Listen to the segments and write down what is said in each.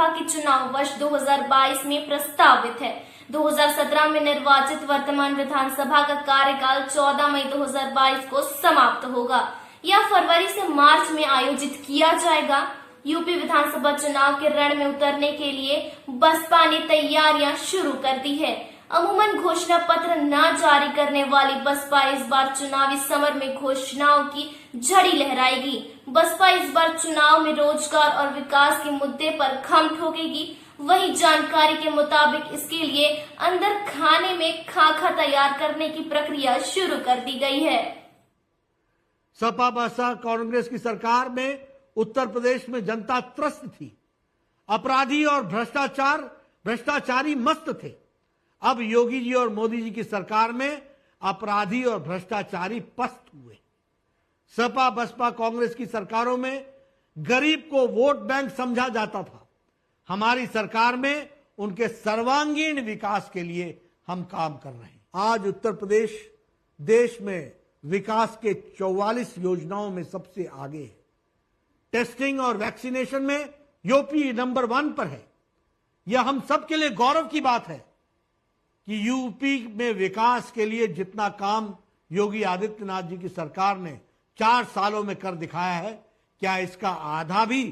विधानसभा के चुनाव वर्ष 2022 में प्रस्तावित है। 2017 में निर्वाचित वर्तमान विधानसभा का कार्यकाल 14 मई 2022 को समाप्त होगा या फरवरी से मार्च में आयोजित किया जाएगा। यूपी विधानसभा चुनाव के रण में उतरने के लिए बसपा ने तैयारियां शुरू कर दी है। अमूमन घोषणा पत्र न जारी करने वाली बसपा इस बार चुनावी समर में घोषणाओं की झड़ी लहराएगी। बसपा इस बार चुनाव में रोजगार और विकास के मुद्दे पर खम ठोकेगी। वही जानकारी के मुताबिक इसके लिए अंदर खाने में खाका तैयार करने की प्रक्रिया शुरू कर दी गई है। सपा बसपा कांग्रेस की सरकार में उत्तर प्रदेश में जनता त्रस्त थी। अपराधी और भ्रष्टाचारी मस्त थे। अब योगी जी और मोदी जी की सरकार में अपराधी और भ्रष्टाचारी पस्त हुए। सपा बसपा कांग्रेस की सरकारों में गरीब को वोट बैंक समझा जाता था। हमारी सरकार में उनके सर्वांगीण विकास के लिए हम काम कर रहे हैं। आज उत्तर प्रदेश देश में विकास के 44 योजनाओं में सबसे आगे है। टेस्टिंग और वैक्सीनेशन में यूपी नंबर 1 पर है। यह हम सबके लिए गौरव की बात है कि यूपी में विकास के लिए जितना काम योगी आदित्यनाथ जी की सरकार ने 4 सालों में कर दिखाया है, क्या इसका आधा भी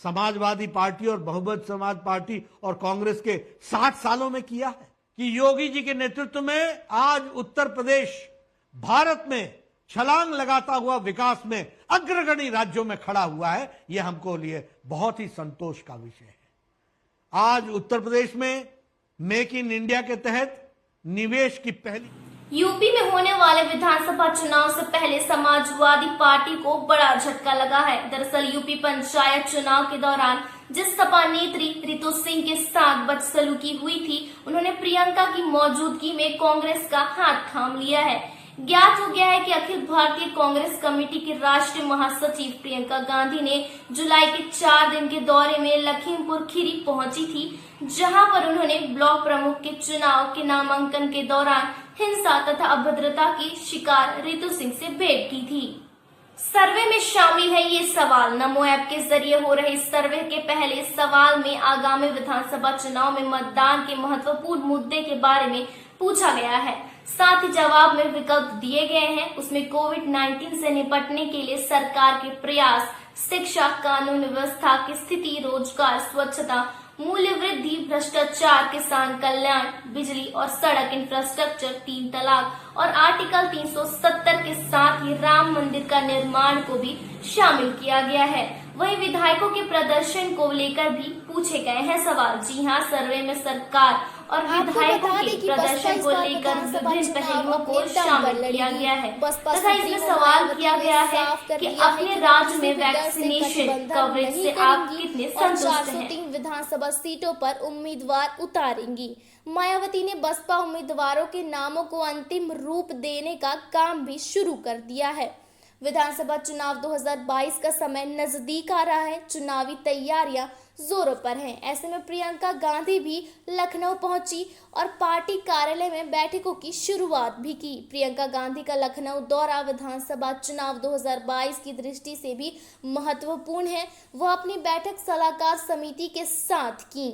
समाजवादी पार्टी और बहुजन समाज पार्टी और कांग्रेस के 60 सालों में किया है? कि योगी जी के नेतृत्व में आज उत्तर प्रदेश भारत में छलांग लगाता हुआ विकास में अग्रगणी राज्यों में खड़ा हुआ है, यह हमको लिए बहुत ही संतोष का विषय है। आज उत्तर प्रदेश में मेक इन इंडिया के तहत निवेश की पहली यूपी में होने वाले विधानसभा चुनाव से पहले समाजवादी पार्टी को बड़ा झटका लगा है। दरअसल यूपी पंचायत चुनाव के दौरान जिस सपा नेत्री रितु सिंह के साथ बदसलूकी हुई थी, उन्होंने प्रियंका की मौजूदगी में कांग्रेस का हाथ थाम लिया है। ज्ञात हो गया है कि अखिल भारतीय कांग्रेस कमेटी की राष्ट्रीय महासचिव प्रियंका गांधी ने जुलाई के 4 दिन के दौरे में लखीमपुर खीरी पहुंची थी, जहां पर उन्होंने ब्लॉक प्रमुख के चुनाव के नामांकन के दौरान हिंसा तथा अभद्रता की शिकार रितु सिंह से भेंट की थी। सर्वे में शामिल है ये सवाल। नमो ऐप के जरिए हो रहे इस सर्वे के पहले सवाल में आगामी विधानसभा चुनाव में मतदान के महत्वपूर्ण मुद्दे के बारे में पूछा गया है। साथ ही जवाब में विकल्प दिए गए हैं। उसमें कोविड-19 से निपटने के लिए सरकार के प्रयास, शिक्षा, कानून व्यवस्था की स्थिति, रोजगार, स्वच्छता, मूल्य वृद्धि, भ्रष्टाचार, किसान कल्याण, बिजली और सड़क इंफ्रास्ट्रक्चर, 3 तलाक और आर्टिकल 370 के साथ ही राम मंदिर का निर्माण को भी शामिल किया गया है। वहीं विधायकों के प्रदर्शन को लेकर भी पूछे गए हैं सवाल। जी हां, सर्वे में सरकार और विधायकों के प्रदर्शन को लेकर विभिन्न पहलुओं को शामिल किया गया है तथा इसमें सवाल किया गया है कि अपने राज्य में वैक्सीनेशन कवरेज से आप कितने संतुष्ट हैं। विधानसभा सीटों पर उम्मीदवार उतारेंगी। मायावती ने बसपा उम्मीदवारों के नामों को अंतिम रूप देने का काम भी शुरू कर दिया है। विधानसभा चुनाव 2022 का समय नजदीक आ रहा है। चुनावी तैयारियां जोरों पर हैं। ऐसे में प्रियंका गांधी भी लखनऊ पहुंची और पार्टी कार्यालय में बैठकों की शुरुआत भी की। प्रियंका गांधी का लखनऊ दौरा विधानसभा चुनाव 2022 की दृष्टि से भी महत्वपूर्ण है। वह अपनी बैठक सलाहकार समिति के साथ की।